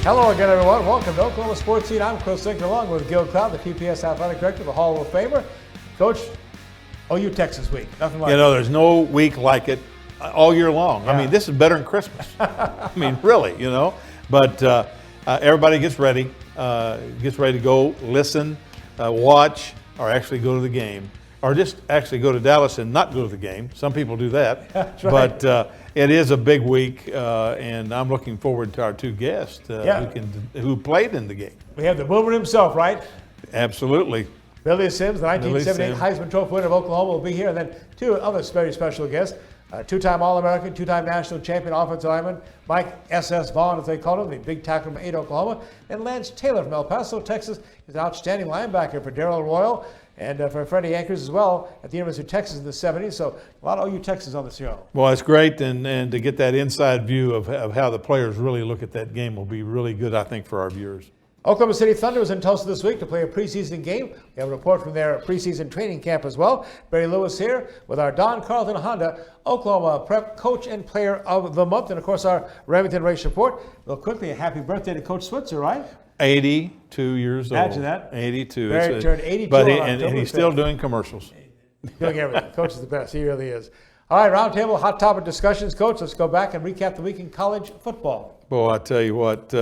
Hello again, everyone. Welcome to Oklahoma Sportscene. I'm Chris Lincoln, along with Gil Cloud, the PPS Athletic Director, the Hall of Famer. Coach, OU Texas week. Nothing like there's no week like it all year long. Yeah. I mean, this is better than Christmas. I mean, really, But everybody gets ready to go listen, watch, or actually go to the game. Or just actually go to Dallas and not go to the game. Some people do that. That's right. But it is a big week, and I'm looking forward to our two guests who played in the game. We have the Boomer himself, right? Absolutely. Billy Sims, the 1978 Heisman Trophy winner of Oklahoma, will be here. And then two other very special guests. Two-time All-American, two-time national champion offensive lineman, Mike S.S. Vaughan, as they call him, the big tackle from 8 Oklahoma, and Lance Taylor from El Paso, Texas. He's an outstanding linebacker for Darrell Royal and for Freddie Akers as well at the University of Texas in the 70s. So a lot of OU Texans on the show. Well, it's great, and to get that inside view of how the players really look at that game will be really good, I think, for our viewers. Oklahoma City Thunder was in Tulsa this week to play a preseason game. We have a report from their preseason training camp as well. Barry Lewis here with our Don Carlton Honda Oklahoma Prep Coach and Player of the Month, and of course our Remington Report. Real quickly, a happy birthday to Coach Switzer, right? 82 years old. Imagine that. 82. Barry turned 82 but and he's still doing commercials. Doing everything. Coach is the best. He really is. All right, roundtable hot topic discussions. Coach, let's go back and recap the week in college football. Boy, I tell you what,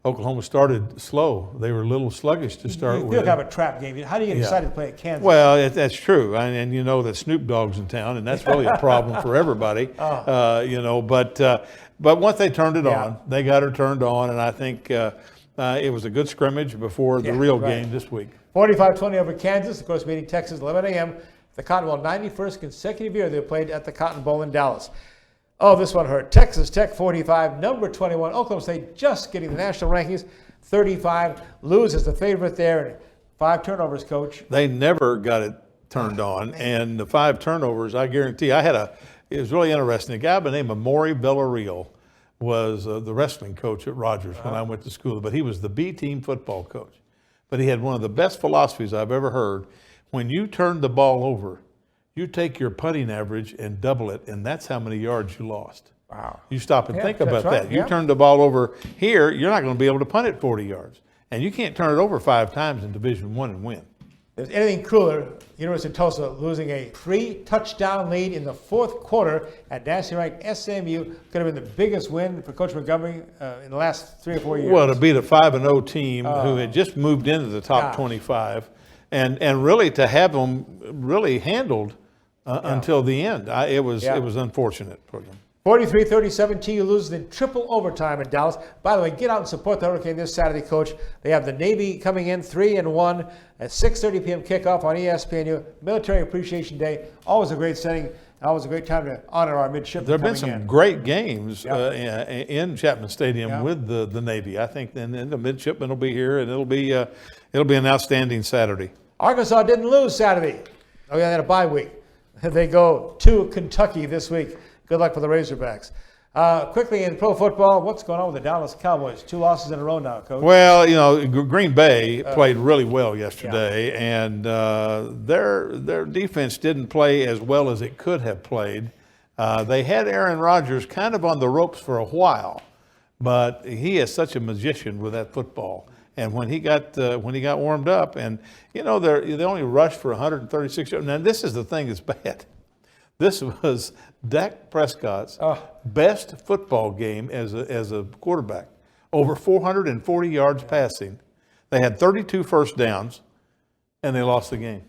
Oklahoma started slow. They were a little sluggish to start with. You feel like kind of a trap game. How do you get excited to play at Kansas? Well, that's true. And you know that Snoop Dogg's in town, and that's really a problem for everybody. But once they turned it on, they got her turned on, and I think it was a good scrimmage before the real game this week. 45-20 over Kansas, of course, meeting Texas 11 a.m. The Cotton Bowl, 91st consecutive year they played at the Cotton Bowl in Dallas. Oh, this one hurt. Texas Tech 45, number 21. Oklahoma State just getting the national rankings, 35. Loses the favorite there, and 5 turnovers, Coach. They never got it turned on, and the 5 turnovers, I guarantee. It was really interesting. A guy by the name of Maury Villarreal was the wrestling coach at Rogers when I went to school, but he was the B-team football coach. But he had one of the best philosophies I've ever heard. When you turn the ball over, you take your putting average and double it, and that's how many yards you lost. Wow. You stop and think about right. that. You turn the ball over here, you're not going to be able to punt it 40 yards. And you can't turn it over 5 times in Division I and win. If there's anything cooler, University of Tulsa losing a 3-touchdown lead in the 4th quarter at nationally ranked SMU could have been the biggest win for Coach Montgomery in the last 3 or 4 years. Well, to beat a 5-0 team who had just moved into the top 25, and really to have them really handled until the end. It was unfortunate for them. 43-37, TU loses in triple overtime in Dallas. By the way, get out and support the Hurricane this Saturday, Coach. They have the Navy coming in 3-1 at 6:30 p.m. kickoff on ESPNU. Military Appreciation Day. Always a great setting. Always a great time to honor our midshipmen. There have been some great games in Chapman Stadium with the Navy. I think then the midshipmen will be here, and it'll be an outstanding Saturday. Arkansas didn't lose Saturday. Oh yeah, they had a bye week. They go to Kentucky this week. Good luck for the Razorbacks. Quickly in pro football, what's going on with the Dallas Cowboys? 2 losses in a row now, Coach. Well, Green Bay played really well yesterday, and their defense didn't play as well as it could have played. They had Aaron Rodgers kind of on the ropes for a while, but he is such a magician with that football. And when he got warmed up, and they only rushed for 136 yards. Now this is the thing that's bad. This was Dak Prescott's best football game as a quarterback. Over 440 yards passing. They had 32 first downs, and they lost the game.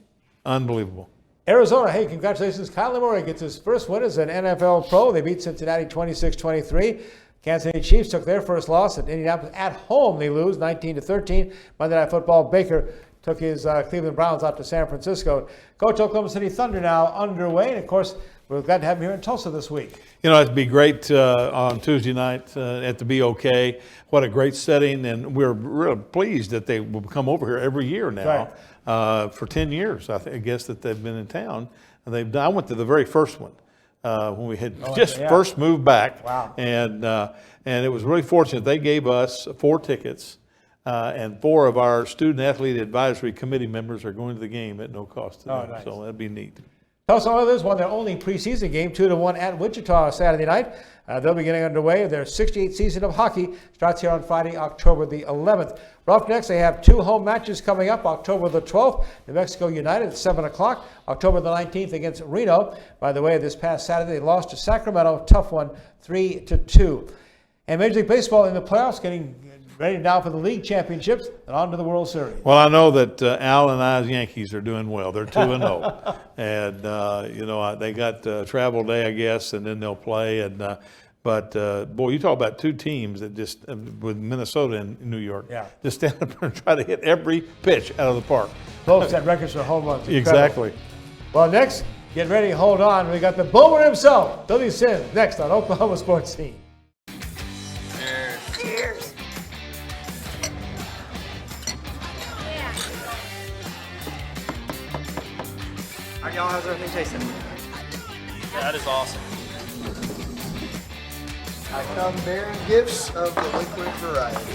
Unbelievable. Arizona, hey, congratulations. Kyler Murray gets his first win as an NFL pro. They beat Cincinnati 26-23. Kansas City Chiefs took their first loss at Indianapolis. At home, they lose 19-13. Monday Night Football, Baker took his Cleveland Browns out to San Francisco. Coach, Oklahoma City Thunder now underway. And, of course, we're glad to have him here in Tulsa this week. It'd be great on Tuesday night at the BOK. What a great setting. And we're really pleased that they will come over here every year now. Right. For 10 years, I guess, that they've been in town. And I went to the very first one. When we had first moved back. Wow. And it was really fortunate. They gave us 4 tickets, and 4 of our student athlete advisory committee members are going to the game at no cost to them. Nice. So that'd be neat. Tulsa Oilers won their only preseason game 2-1 at Wichita Saturday night. They'll be getting underway. Their 68th season of hockey starts here on Friday, October the 11th. Roughnecks, they have 2 home matches coming up. October the 12th, New Mexico United at 7 o'clock. October the 19th against Reno. By the way, this past Saturday, they lost to Sacramento. Tough one, 3-2. And Major League Baseball in the playoffs, getting ready now for the league championships and on to the World Series. Well, I know that Al and I's Yankees are doing well. They're 2-0. And, they got travel day, I guess, and then they'll play. But boy, you talk about 2 teams that just, with Minnesota and New York, just stand up and try to hit every pitch out of the park. Both set records for home runs. Exactly. Well, next, get ready, hold on. We got the Boomer himself, Billy Sims, next on Oklahoma Sports Scene. Cheers. All right, y'all, how's everything tasting? That is awesome. I come bearing gifts of the liquid variety.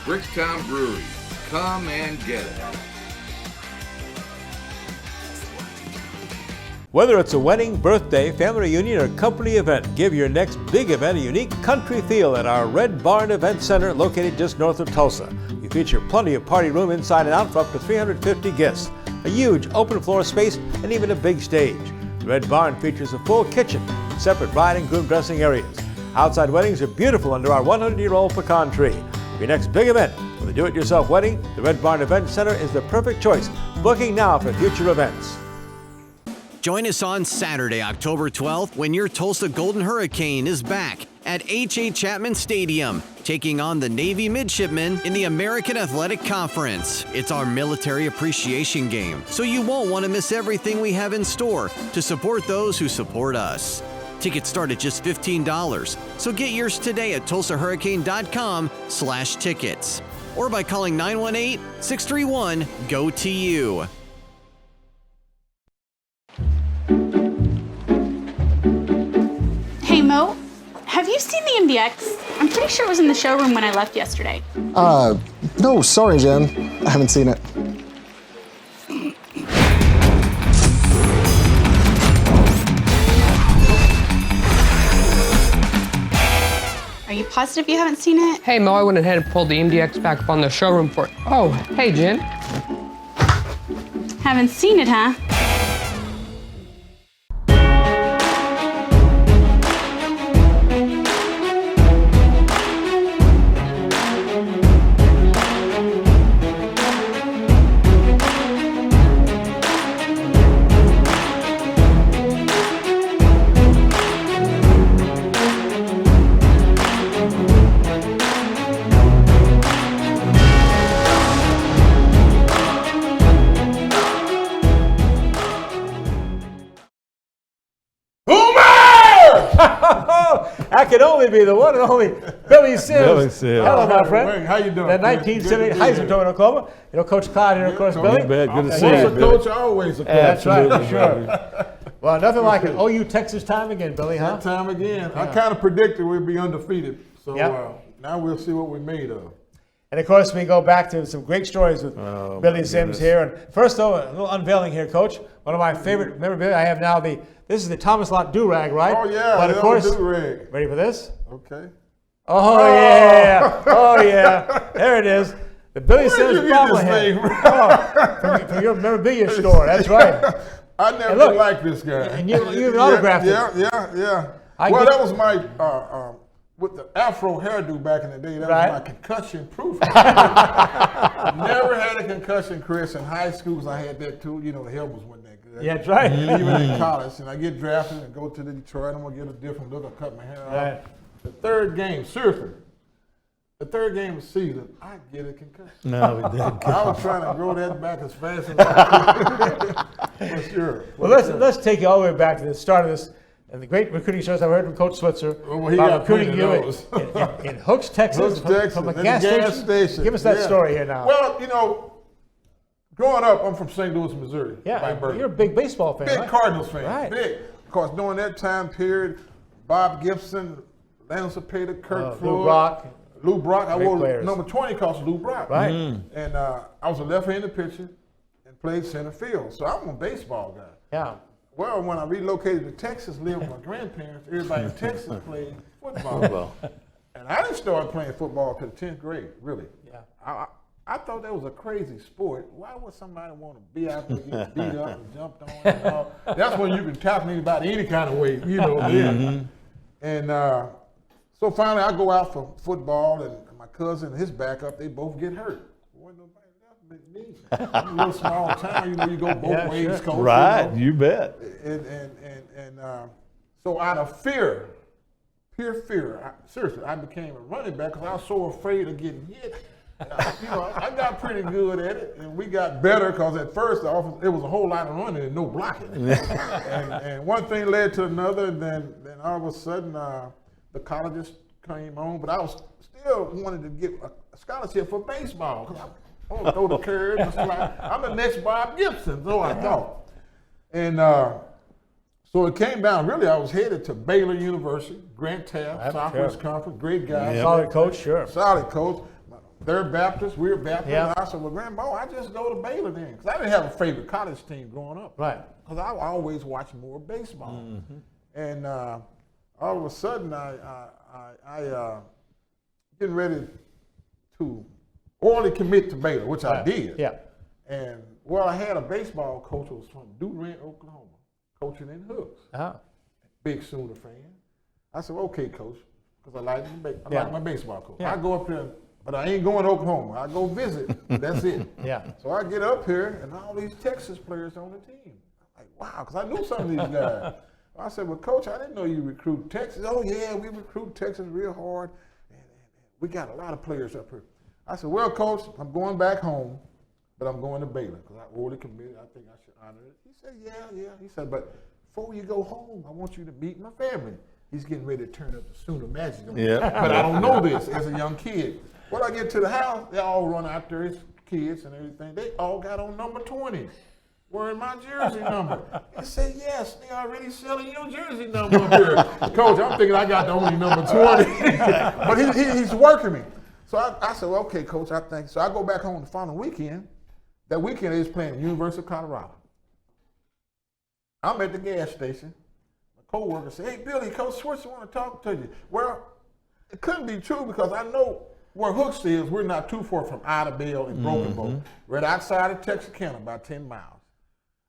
Bricktown Brewery. Come and get it. Whether it's a wedding, birthday, family reunion, or company event, give your next big event a unique country feel at our Red Barn Event Center located just north of Tulsa. We feature plenty of party room inside and out for up to 350 guests, a huge open floor space, and even a big stage. The Red Barn features a full kitchen and separate bride and groom dressing areas. Outside weddings are beautiful under our 100-year-old pecan tree. For your next big event, with a do-it-yourself wedding, the Red Barn Event Center is the perfect choice. Booking now for future events. Join us on Saturday, October 12th, when your Tulsa Golden Hurricane is back at H.A. Chapman Stadium, taking on the Navy Midshipmen in the American Athletic Conference. It's our military appreciation game, so you won't want to miss everything we have in store to support those who support us. Tickets start at just $15, so get yours today at tulsahurricane.com/tickets or by calling 918-631-GO-TU. Hey Mo, have you seen the MDX? I'm pretty sure it was in the showroom when I left yesterday. No, sorry, Jen. I haven't seen it. Are you positive you haven't seen it? Hey Mo, I went ahead and pulled the MDX back up on the showroom for it. Oh, hey Jen. Haven't seen it, huh? That could only be the one and only Billy Sims. Billy Sims. Hello, my friend. How you doing? The 1978 Heisman Trophy in Oklahoma. You know, Coach Clyde here, of course, Billy. Good to see Once you, a Billy. coach, always a coach. That's right, sure. Well, nothing like it. OU Texas time again, Billy, huh? That time again. I kind of predicted we'd be undefeated. So now we'll see what we're made of. And of course, we go back to some great stories with Billy Sims here. And first, though, a little unveiling here, Coach. One of my favorite memorabilia I have now. This is the Thomas Lott do-rag, right? Oh yeah, but of course, do-rag. ready for this? Okay. Oh yeah, oh yeah. There it is. The Billy Sims bobblehead. From your memorabilia store. That's right. I never liked this guy. And you even autographed it. Yeah. Well, that was my with the Afro hairdo back in the day. That was my concussion proof. Never had a concussion, Chris. In high school, I had that too. You know, the helmets wasn't that good. Yeah, that's right. Even in college, and I get drafted and go to Detroit. I'm gonna get a different look. I cut my hair off. The third game, seriously, the third game of the season, I get a concussion. No, we didn't. I was trying to grow that back as fast as I could. For sure. Well, let's take you all the way back to the start of this. And the great recruiting stories I've heard from Coach Switzer about recruiting you in Hooks, Texas, from a gas station. Give us that story here now. Well, you know, growing up, I'm from St. Louis, Missouri. Yeah, you're a big baseball fan, Big right? Cardinals fan, right. big. Of course, during that time period, Bob Gibson, Lance Cepeda, Kirk Floyd, Lou Brock, Lou Brock. I wore players. number 20 because Lou Brock. Right. And I was a left-handed pitcher and played center field. So I'm a baseball guy. Yeah. Well, when I relocated to Texas, lived with my grandparents, everybody in Texas played football. And I didn't start playing football till the 10th grade, really. Yeah. I thought that was a crazy sport. Why would somebody want to be out there getting beat up and jumped on and all? That's when you can tackle anybody any kind of way, you know. And so finally I go out for football, and my cousin and his backup, they both get hurt. Wasn't nobody else but me. I'm a little small town, you know, you go both ways. Sure. Coach, Right, you know? you bet. And so out of fear, pure fear, seriously, I became a running back because I was so afraid of getting hit. You know, I got pretty good at it, and we got better because at first it was a whole lot of running and no blocking. and one thing led to another, and then all of a sudden the colleges came on, but I was still wanted to get a scholarship for baseball because I want to throw the curve and slide. I'm the next Bob Gibson, so I thought. And so it came down, really, I was headed to Baylor University, Grant Taft, Southwest Conference, great guy. Yep. Solid coach, sure. Solid coach. They're Baptist, we're Baptist. Yeah. I said, well, Grandma, I just go to Baylor then. Because I didn't have a favorite college team growing up. Right. Because I always watched more baseball. And all of a sudden, I getting ready to orally commit to Baylor, which I did. Yeah. And, well, I had a baseball coach who was from Durant, Oklahoma, coaching in hooks. Big Sooner fan. I said, okay, coach, because I like my baseball coach. Yeah. I go up here, but I ain't going to Oklahoma. I go visit. That's it. Yeah. So I get up here, and all these Texas players on the team. I'm like, wow, because I knew some of these guys. I said, well, coach, I didn't know you recruit Texas. Oh, yeah, we recruit Texas real hard. And we got a lot of players up here. I said, well, coach, I'm going back home, but I'm going to Baylor because I already committed. I think I should honor it. He said, yeah. He said, but before you go home, I want you to meet my family. He's getting ready to turn up the Sooner Magic. Yeah. But I don't know this as a young kid. When I get to the house, they all run out there, his kids and everything. They all got on number 20, wearing my jersey number. He said, yes, they already selling your jersey number up here. Coach, I'm thinking I got the only number 20. But he's working me. So I said, well, okay, coach, I think. So I go back home the following weekend. That weekend they was playing at the University of Colorado. I'm at the gas station. My co-worker said, hey, Billy, Coach Schwartz want to talk to you. Well, it couldn't be true because I know where Hooks is, we're not too far from Idabel and Broken Bow. Right outside of Texarkana, about 10 miles.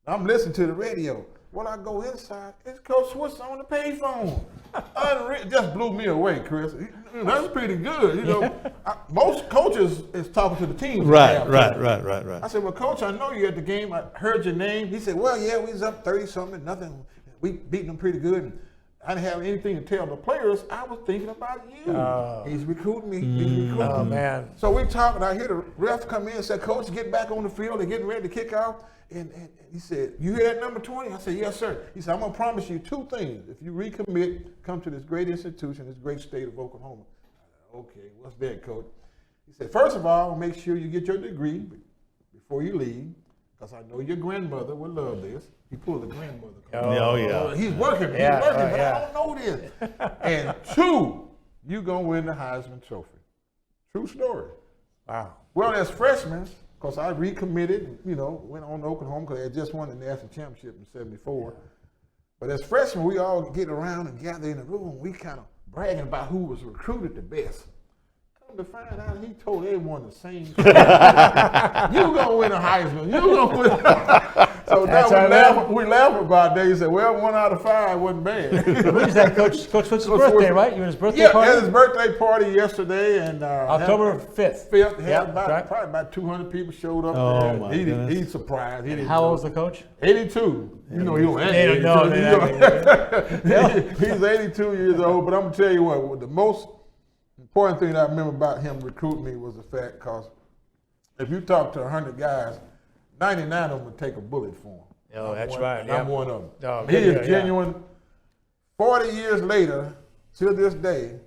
I'm listening to the radio. When I go inside, it's Coach Schwartz on the payphone. It just blew me away, Chris. That's pretty good. You know, most coaches is talking to the team. Right. I said, well, Coach, I know you at the game. I heard your name. He said, well, yeah, we was up 30-something, nothing. We beat them pretty good. And I didn't have anything to tell the players. I was thinking about you. He's recruiting me. He's recruiting me. Oh, man. So we talked, and I hear the ref come in and said, Coach, get back on the field. They're getting ready to kick off. And he said, you hear that number 20? I said, yes, sir. He said, I'm going to promise you two things. If you recommit, come to this great institution, this great state of Oklahoma. I said, okay, what's that, Coach? He said, first of all, make sure you get your degree before you leave, because I know your grandmother would love this. He pulled the grandmother card. Oh, yeah. He's working, but I don't know this. And two, you're going to win the Heisman Trophy. True story. Wow. Well, as freshmen, because I recommitted, you know, went on to Oklahoma because they had just won the national championship in '74. But as freshmen, we all get around and gather in the room. We kind of bragging about who was recruited the best. Come to find out, he told everyone the same thing. You're going to win a Heisman. You're going to win. So now we laugh about that. He said, well, 1 out of 5 wasn't bad. Who's that, Coach Fitz's birthday, right? You were his birthday party? Yeah, had his birthday party yesterday. And October 5th. Probably about 200 people showed up there. My goodness. He's surprised. How old was the coach? 82. You know, he don't act 82. He's 82 years old. But I'm going to tell you what, the most important thing I remember about him recruiting me was the fact, because if you talk to 100 guys, 99 of them would take a bullet for him. Oh, that's right. I'm one of them. Oh, he is genuine. 40 years later, till this day,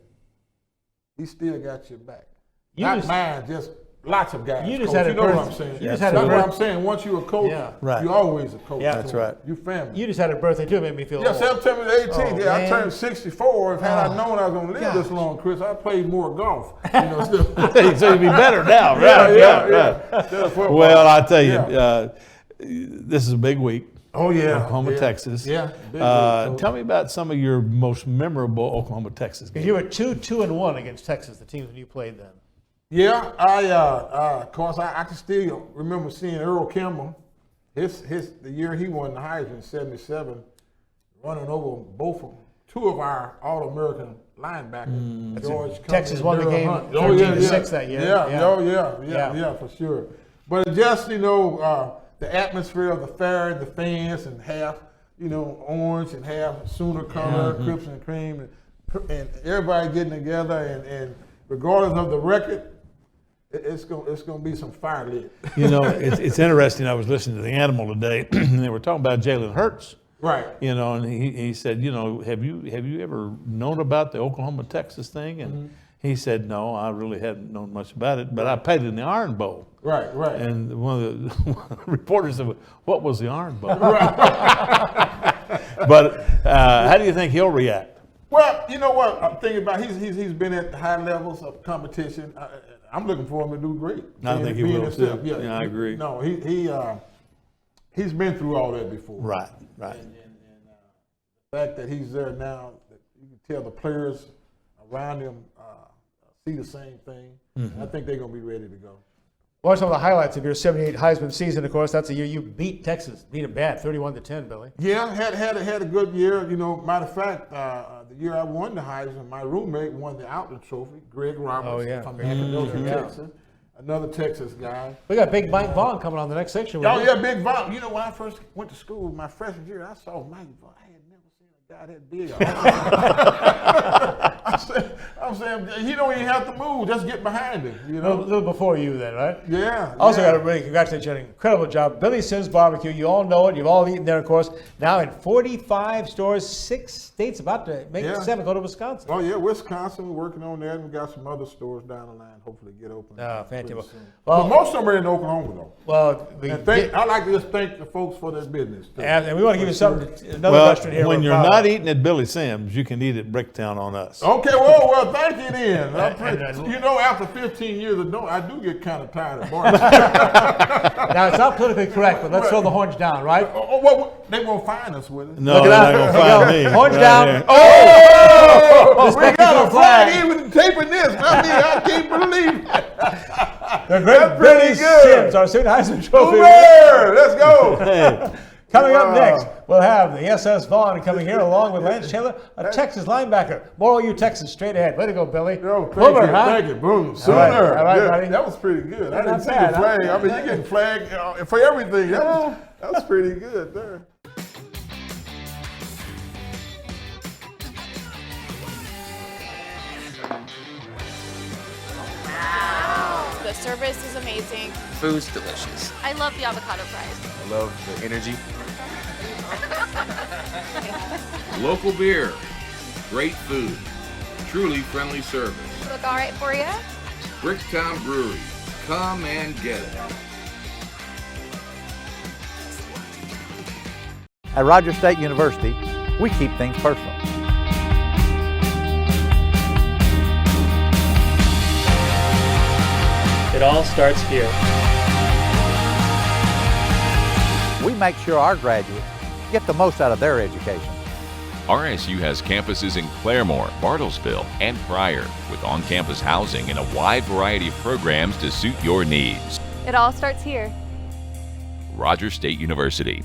he still got your back. Not mine, just lots of guys. You just coach. had a You know what birth- I'm saying? you just had a That's what birth- I'm saying. Once you're a coach, Yeah. Right. you're always a coach. Yeah. That's right. You family. You just had a birthday too. It made me feel Yeah, old. September the 18th. Oh, yeah, I man. turned 64. If had I known I was going to live this gosh. long, Chris, I played more golf. You know, still. So you'd be better now, Yeah, right? yeah, right, yeah. right. Instead of football. Well, I tell you, Yeah. this is a big week. Oh yeah, Oklahoma, yeah. Texas. Yeah. big week, Tell me about some of your most memorable Oklahoma, Texas games. Because you were 2-2-1 against Texas, the teams when you played then. Yeah, of course, I can still remember seeing Earl Kimball, the year he won the Heisman in '77, running over two of our All-American linebackers, George Cummings Texas and won the Darrell game Hunt. 13-6 that year. Yeah, for sure. But just, the atmosphere of the fair and the fans and half, orange and half Sooner color, Crips and cream, and everybody getting together and regardless of the record, it's gonna be some fire lit. It's interesting. I was listening to the Animal today, and they were talking about Jalen Hurts. Right. And he said, have you ever known about the Oklahoma, Texas thing? And he said, no, I really hadn't known much about it, but I played in the Iron Bowl. Right. And one of the reporters said, what was the Iron Bowl? But how do you think he'll react? Well, you know what I'm thinking about. He's been at the high levels of competition. I'm looking for him to do great. I think he will himself. too. Yeah, I agree. No, he's been through all that before. Right. And the fact that he's there now, that you can tell the players around him see the same thing. I think they're going to be ready to go. What are some of the highlights of your '78 Heisman season? Of course, that's the year you beat Texas, beat them bad, 31-10, Billy. Yeah, had a good year. Matter of fact, the year I won the Heisman, my roommate won the Outland Trophy, Greg Roberts from Macadonia, Texas. Another Texas guy. We got Big Mike Vaughan coming on the next section. Oh yeah, Big Vaughan. When I first went to school, my freshman year, I saw Mike Vaughan. I had never seen a guy that big. I'm saying he don't even have to move. Just get behind him. A little before you then, right? Yeah. Also got to really congratulate you on an incredible job. Billy Sims Barbecue, you all know it. You've all eaten there, of course. Now in 45 stores, 6 states, about to make 7 go to Wisconsin. Oh yeah, Wisconsin. We're working on that. We got some other stores down the line. Hopefully get open. Oh, fantastic. Well, but most of them are in Oklahoma though. Well, I like to just thank the folks for their business. Too. And we want to give you something. Another restaurant here. When you're not eating at Billy Sims, you can eat at Bricktown on us. Okay, well, thank you then. After 15 years of doing, I do get kind of tired of barbecue. Now it's not politically correct, but let's throw the horns down, right? Well, they won't find us with it. No, they're not going to find me. Horns right down. here. We got a flag even taping this. I can't believe it. The great Billy Sims, our student Heisman Trophy. Let's go. Hey. Coming up next, we'll have the SS Vaughan coming here along with Lance Taylor, a Texas linebacker. More OU Texas straight ahead. Way to go, Billy. Thank you. Boom. Sooner. All right, buddy. That was pretty good. I didn't Not see bad, the flag. I mean, you're getting flagged for everything. That was pretty good there. The service is amazing. Food's delicious. I love the avocado fries. I love the energy. Local beer, great food, truly friendly service. Look all right for you? Bricktown Brewery, come and get it. At Rogers State University, we keep things personal. It all starts here. We make sure our graduates get the most out of their education. RSU has campuses in Claremore, Bartlesville, and Pryor, with on-campus housing and a wide variety of programs to suit your needs. It all starts here. Rogers State University.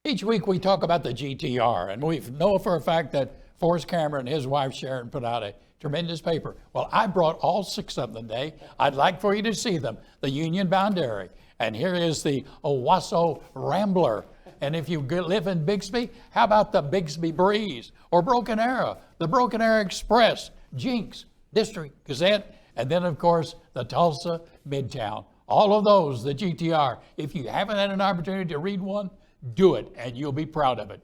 Each week we talk about the GTR, and we know for a fact that Forrest Cameron and his wife Sharon put out a tremendous paper. Well, I brought all 6 of them today. I'd like for you to see them. The Union Boundary. And here is the Owasso Rambler. And if you live in Bixby, how about the Bixby Breeze? Or Broken Arrow, the Broken Arrow Express, Jinx, District Gazette, and then, of course, the Tulsa Midtown. All of those, the GTR. If you haven't had an opportunity to read one, do it, and you'll be proud of it.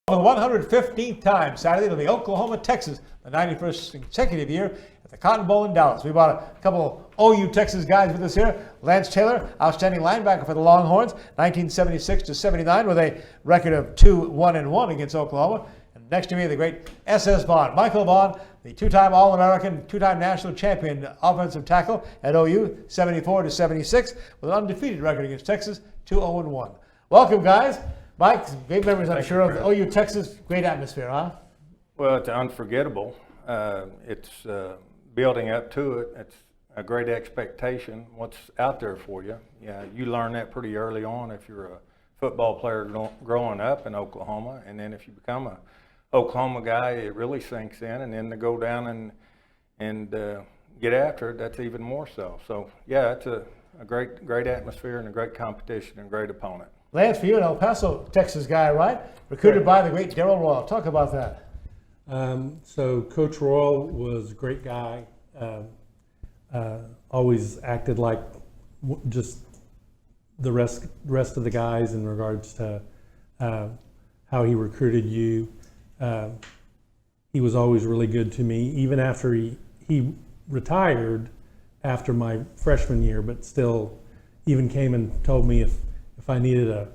For the 115th time, Saturday, it'll be Oklahoma, Texas, the 91st consecutive year at the Cotton Bowl in Dallas. We brought a couple of OU Texas guys with us here. Lance Taylor, outstanding linebacker for the Longhorns, 1976 to 79, with a record of 2-1-1 against Oklahoma. And next to me, the great SS Vaughan, Michael Vaughan, the two-time All-American, two-time national champion offensive tackle at OU, 74 to 76, with an undefeated record against Texas, 2-0-1. Welcome, guys. Mike, great memories, I'm sure, of OU Texas. Great atmosphere, huh? Well, it's unforgettable. It's building up to it. It's a great expectation. What's out there for you? Yeah, you learn that pretty early on if you're a football player growing up in Oklahoma, and then if you become a Oklahoma guy, it really sinks in. And then to go down and get after it, that's even more so. So yeah, it's a great atmosphere and a great competition and a great opponent. Lance, for you, an El Paso, Texas guy, right? Recruited by the great Darrell Royal. Talk about that. So Coach Royal was a great guy. Always acted like just the rest of the guys in regards to how he recruited you. He was always really good to me, even after he retired after my freshman year, but still even came and told me if I needed a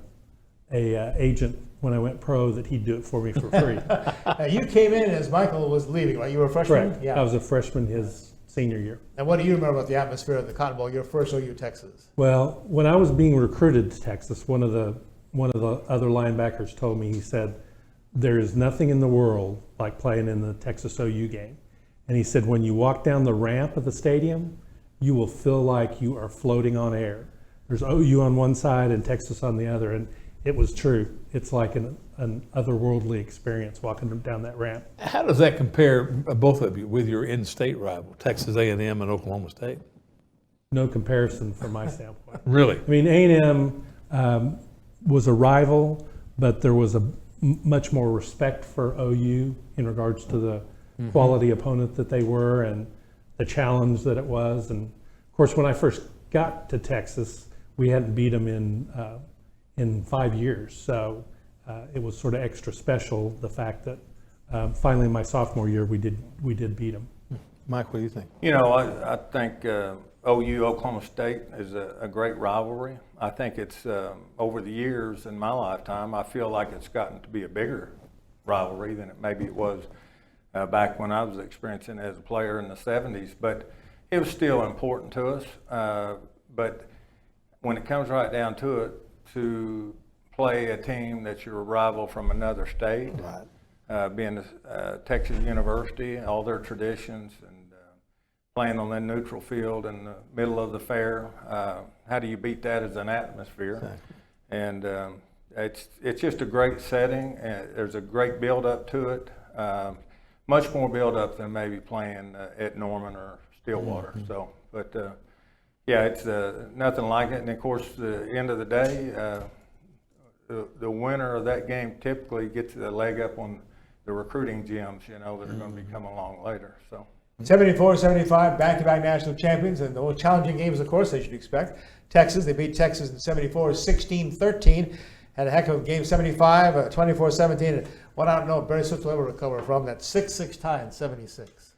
agent when I went pro, that he'd do it for me for free. Now, you came in as Michael was leaving, right? You were a freshman? Correct. Yeah. I was a freshman his senior year. And what do you remember about the atmosphere of the Cotton Bowl, your first OU Texas? Well, when I was being recruited to Texas, one of the other linebackers told me, he said, there is nothing in the world like playing in the Texas OU game. And he said, when you walk down the ramp of the stadium, you will feel like you are floating on air. There's OU on one side and Texas on the other, and it was true. It's like an otherworldly experience walking down that ramp. How does that compare, both of you, with your in-state rival, Texas A&M and Oklahoma State? No comparison from my standpoint. Really? I mean, A&M was a rival, but there was a much more respect for OU in regards to the quality opponent that they were and the challenge that it was. And of course, when I first got to Texas, we hadn't beat them in 5 years. So it was sort of extra special, the fact that finally in my sophomore year, we did beat them. Mike, what do you think? You know, I think OU Oklahoma State is a great rivalry. I think it's over the years in my lifetime, I feel like it's gotten to be a bigger rivalry than maybe it was back when I was experiencing it as a player in the 70s. But it was still important to us. But when it comes right down to it, to play a team that's your rival from another state, right. Being Texas University, all their traditions, and playing on that neutral field in the middle of the fair, how do you beat that as an atmosphere? Exactly. And it's just a great setting. There's a great build-up to it, much more build-up than maybe playing at Norman or Stillwater. Mm-hmm. So, but yeah, it's nothing like it. And of course, the end of the day, the winner of that game typically gets the leg up on the recruiting gyms, you know, that are going to be coming along later. So. 74-75, back-to-back national champions, and the most challenging games, of course, they should expect. Texas, they beat Texas in 74, 16-13. Had a heck of a game, 75, 24-17. And what I don't know, Barry Swift will ever recover from that 6-6 tie in 76.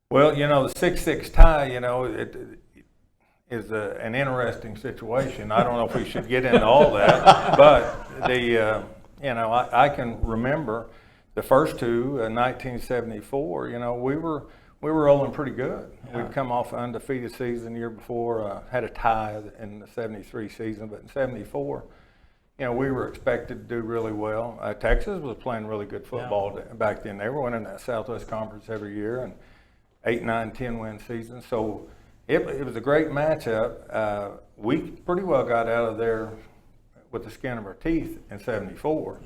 Well, you know, the 6-6 tie, you know, it is an interesting situation. I don't know if we should get into all that, but you know, I can remember the first two, 1974. You know, we were rolling pretty good. Yeah. We'd come off an undefeated season the year before, had a tie in the 73 season, but in 74, you know, we were expected to do really well. Texas was playing really good football back then. They were winning that Southwest Conference every year, and 8, 9, 10 win seasons. So it was a great matchup. We pretty well got out of there with the skin of our teeth in 74.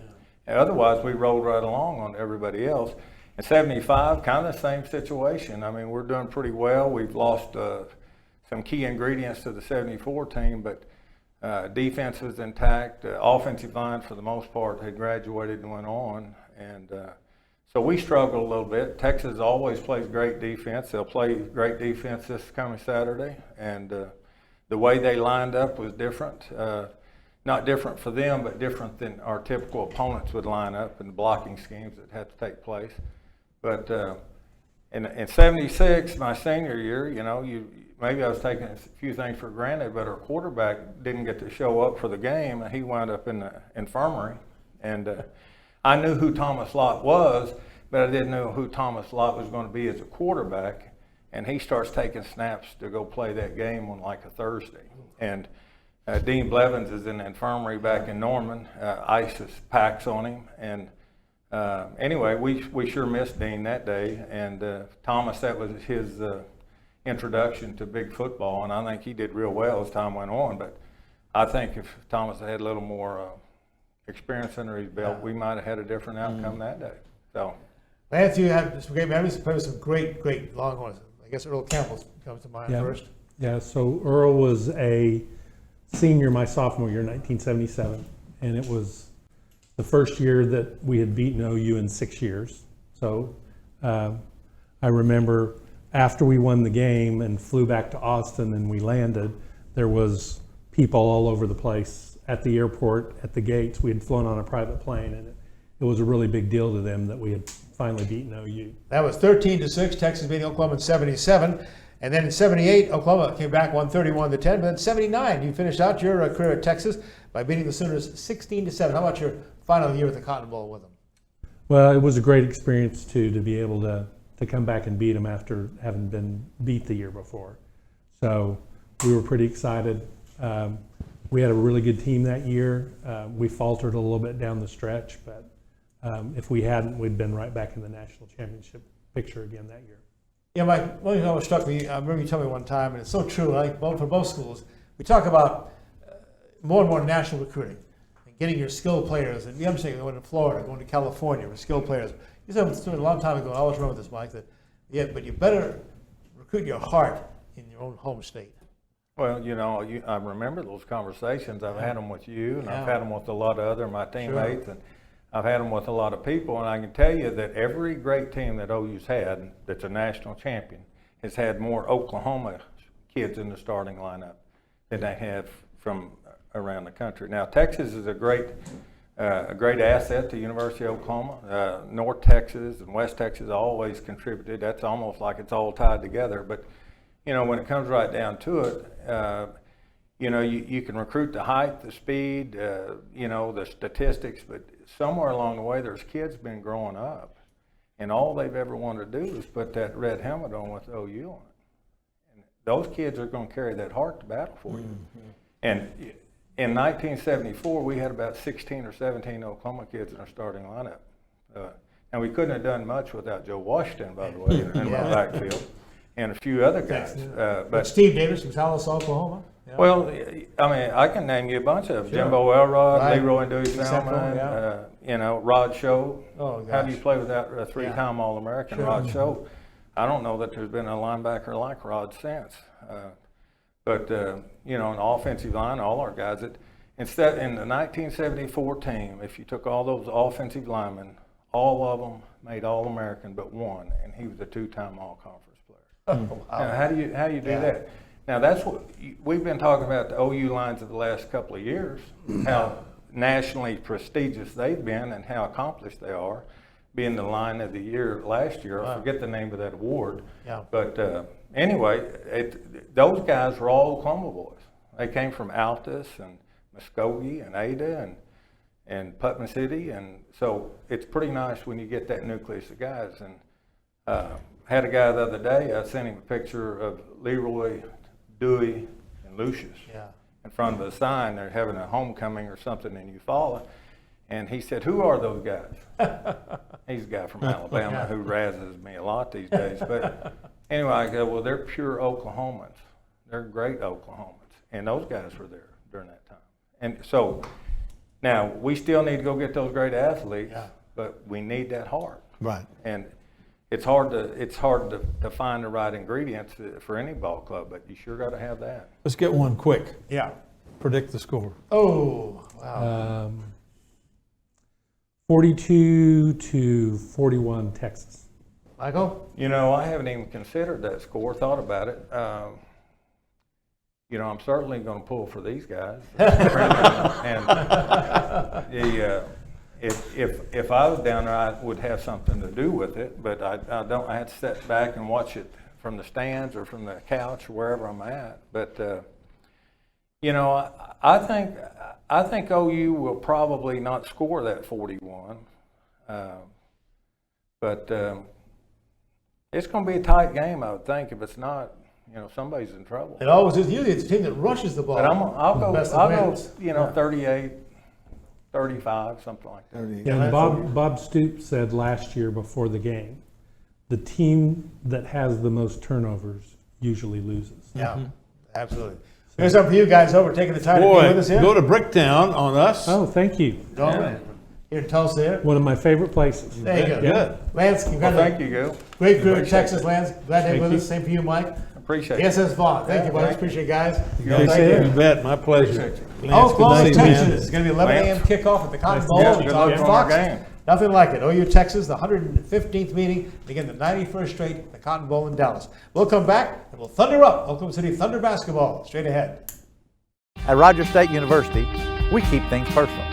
Yeah. Otherwise, we rolled right along on everybody else. In 75, kind of the same situation. I mean, we're doing pretty well. We've lost some key ingredients to the 74 team, but defense was intact. Offensive line, for the most part, had graduated and went on. And so we struggled a little bit. Texas always plays great defense. They'll play great defense this coming Saturday. And the way they lined up was different. Not different for them, but different than our typical opponents would line up, and the blocking schemes that had to take place. But in 76, my senior year, maybe I was taking a few things for granted, but our quarterback didn't get to show up for the game, and he wound up in the infirmary. And I knew who Thomas Lott was, but I didn't know who Thomas Lott was going to be as a quarterback. And he starts taking snaps to go play that game on like a Thursday. And Dean Blevins is in the infirmary back in Norman. ISIS packs on him. And anyway, we sure missed Dean that day. And Thomas, that was his introduction to big football. And I think he did real well as time went on. But I think if Thomas had a little more experience under his belt, we might have had a different outcome that day. So, Lance, you have some great memories. You played with some great Longhorns. I guess Earl Campbell comes to mind first. Yeah, so Earl was a senior my sophomore year, 1977, and it was the first year that we had beaten OU in 6 years. So I remember after we won the game and flew back to Austin and we landed, there was people all over the place at the airport, at the gates. We had flown on a private plane, and it was a really big deal to them that we had finally beaten OU. That was 13-6, Texas beating Oklahoma in 77. And then in 78, Oklahoma came back, won 31-10. But then 79, you finished out your career at Texas by beating the Sooners 16-7. How about your final year at the Cotton Bowl with them? Well, it was a great experience, too, to be able to come back and beat them after having been beat the year before. So we were pretty excited. We had a really good team that year. We faltered a little bit down the stretch, but if we hadn't, we'd been right back in the national championship picture again that year. Yeah, Mike, one thing that always struck me, I remember you told me one time, and it's so true, for both schools, we talk about more and more national recruiting and getting your skilled players. And you understand, going to Florida, going to California with skilled players. You said a long time ago, I always remember this, Mike, but you better recruit your heart in your own home state. Well, I remember those conversations. I've had them with you, and I've had them with a lot of other my teammates, and I've had them with a lot of people. And I can tell you that every great team that OU's had that's a national champion has had more Oklahoma kids in the starting lineup than they have from around the country. Now, Texas is a great asset to University of Oklahoma. North Texas and West Texas always contributed. That's almost like it's all tied together. But when it comes right down to it, you can recruit the height, the speed, the statistics, but somewhere along the way, there's kids been growing up, and all they've ever wanted to do is put that red helmet on with OU on it. And those kids are going to carry that heart to battle for you. Mm-hmm. And in 1974, we had about 16 or 17 Oklahoma kids in our starting lineup. And we couldn't have done much without Joe Washington, by the way, in our backfield, and a few other guys. But Steve Davis from Tulsa, Oklahoma. Yeah. Well, I mean, I can name you a bunch of them. Sure. Jimbo Elrod, Leroy and Dewey Salmon, Rod Show. Oh, how do you play without a three-time All-American, Rod Show? I don't know that there's been a linebacker like Rod since. But on the offensive line, all our guys, in the 1974 team, if you took all those offensive linemen, all of them made All-American but one, and he was a two-time All-Conference player. Oh, wow. Now, how do you do that? Now, that's what we've been talking about, the OU lines of the last couple of years, how nationally prestigious they've been and how accomplished they are, being the line of the year last year. I forget the name of that award. Yeah. But anyway, those guys were all Oklahoma boys. They came from Altus and Muskogee and Ada and Putnam City. And so it's pretty nice when you get that nucleus of guys. And had a guy the other day, I sent him a picture of Leroy, Dewey, and Lucius in front of a sign. They're having a homecoming or something in Eufaula. And he said, "Who are those guys?" He's a guy from Alabama who razzes me a lot these days. But anyway, I go, "Well, they're pure Oklahomans. They're great Oklahomans." And those guys were there during that time. And so now we still need to go get those great athletes, but we need that heart. Right. And it's hard to find the right ingredients for any ball club, but you sure got to have that. Let's get one quick. Yeah. Predict the score. Oh, wow. 42-41 Texas. Michael? You know, I haven't even considered that score, thought about it. You know, I'm certainly going to pull for these guys. And if I was down there, I would have something to do with it, but I don't. I had to step back and watch it from the stands or from the couch or wherever I'm at. But you know, I think OU will probably not score that 41, but it's going to be a tight game, I would think. If it's not, you know, somebody's in trouble. It always is. Usually it's a team that rushes the ball. But I'll go, you know, yeah. 38, 35, something like that. Yeah, and Bob Stoops said last year before the game, the team that has the most turnovers usually loses. Yeah, absolutely. Here's something for you guys over taking the time to be with us here. Go to Bricktown on us. Oh, thank you. Here in Tulsa here. One of my favorite places. There you go. Yeah. Good. Lance, Well, thank you, Gil. Great crew in Texas, Lance. Glad to have you with us. Same for you, Mike. Appreciate it. SS Vaughan. Thank you, buddy. Appreciate it, guys. You bet. My pleasure. Oklahoma, Texas. It's going to be 11 a.m. kickoff at the Cotton Bowl. Good luck on our game. Nothing like it. OU Texas, the 115th meeting, begin the 91st straight at the Cotton Bowl in Dallas. We'll come back and we'll thunder up Oklahoma City Thunder basketball straight ahead. At Rogers State University, we keep things personal.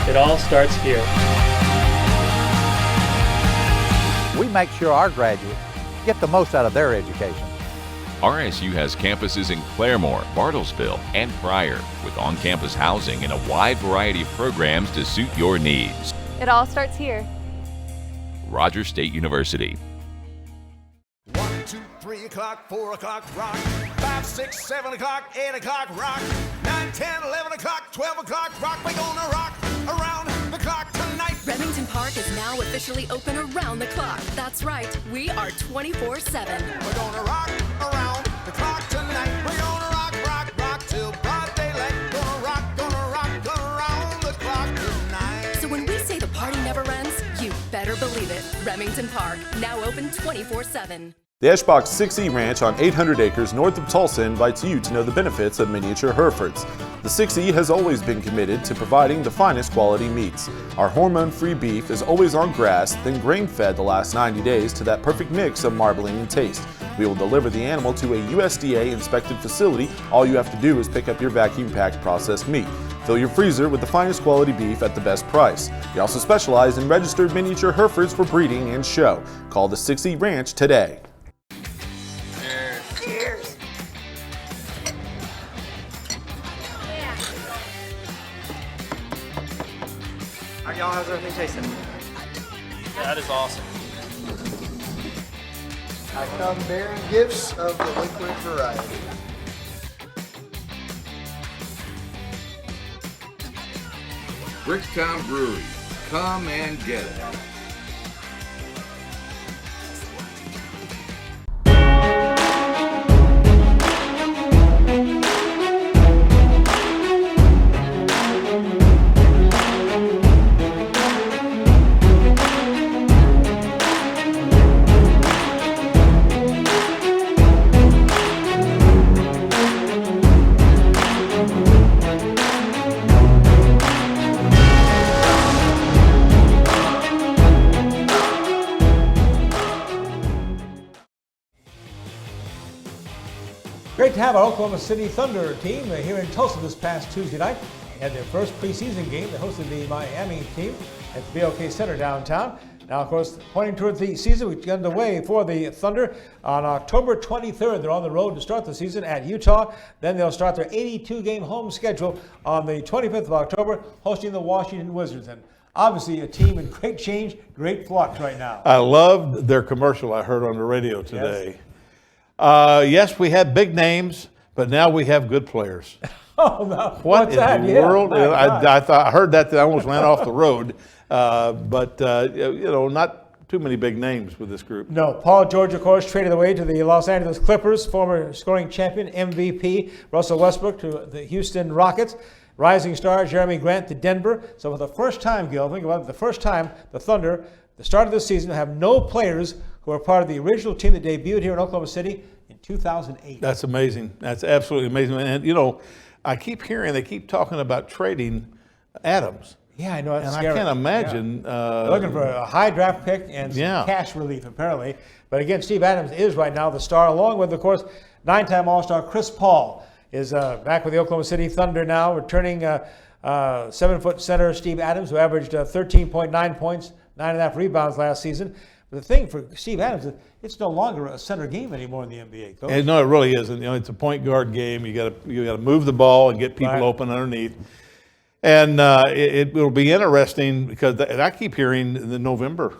It all starts here. We make sure our graduates get the most out of their education. RSU has campuses in Claremore, Bartlesville, and Pryor, with on-campus housing and a wide variety of programs to suit your needs. It all starts here. Rogers State University. 1, 2, 3 o'clock, 4 o'clock, rock. 5, 6, 7 o'clock, 8 o'clock, rock. 9, 10, 11 o'clock, 12 o'clock, rock. We're gonna rock around the clock tonight. Remington Park is now officially open around the clock. That's right, we are 24/7. We're gonna rock around the clock tonight. We're gonna rock, rock, rock till broad daylight. Gonna rock around the clock tonight. So when we say the party never ends, you better believe it. Remington Park, now open 24/7. The Eschbach 6E Ranch on 800 acres north of Tulsa invites you to know the benefits of miniature Herefords. The 6E has always been committed to providing the finest quality meats. Our hormone-free beef is always on grass, then grain-fed the last 90 days to that perfect mix of marbling and taste. We will deliver the animal to a USDA-inspected facility. All you have to do is pick up your vacuum-packed processed meat. Fill your freezer with the finest quality beef at the best price. We also specialize in registered miniature Herefords for breeding and show. Call the 6E Ranch today. Cheers. All right, y'all, how's everything tasting? That is awesome. I come bearing gifts of the liquid variety. Bricktown Brewery. Come and get it. Great to have our Oklahoma City Thunder team here in Tulsa this past Tuesday night. They had their first preseason game. They hosted the Miami team at the BOK Center downtown. Now, of course, pointing towards the season, we've got underway for the Thunder. On October 23rd, they're on the road to start the season at Utah. Then they'll start their 82-game home schedule on the 25th of October, hosting the Washington Wizards. And obviously a team in great change, great flux right now. I loved their commercial I heard on the radio today. Yes, we had big names, but now we have good players. Oh, no. What in the world? I heard that I almost ran off the road. But you know, not too many big names with this group. No. Paul George, of course, traded away to the Los Angeles Clippers, former scoring champion, MVP, Russell Westbrook to the Houston Rockets. rising star Jeremy Grant to Denver. So for the first time, Gil, think about it, the first time the Thunder, the start of this season, have no players who are part of the original team that debuted here in Oklahoma City in 2008. That's amazing. That's absolutely amazing. And, you know, I keep hearing, they keep talking about trading Adams. Yeah, I know. That's and scary. I can't imagine. They're looking for a high draft pick and some cash relief, apparently. But again, Steve Adams is right now the star, along with, of course, 9-time All-Star Chris Paul is back with the Oklahoma City Thunder now, returning 7-foot center Steve Adams, who averaged 13.9 points, 9.5 rebounds last season. But the thing for Steve Adams is it's no longer a center game anymore in the NBA, Coach. And no, it really isn't. You know, it's a point guard game. You got to move the ball and get people open underneath. And it will be interesting because I keep hearing in November.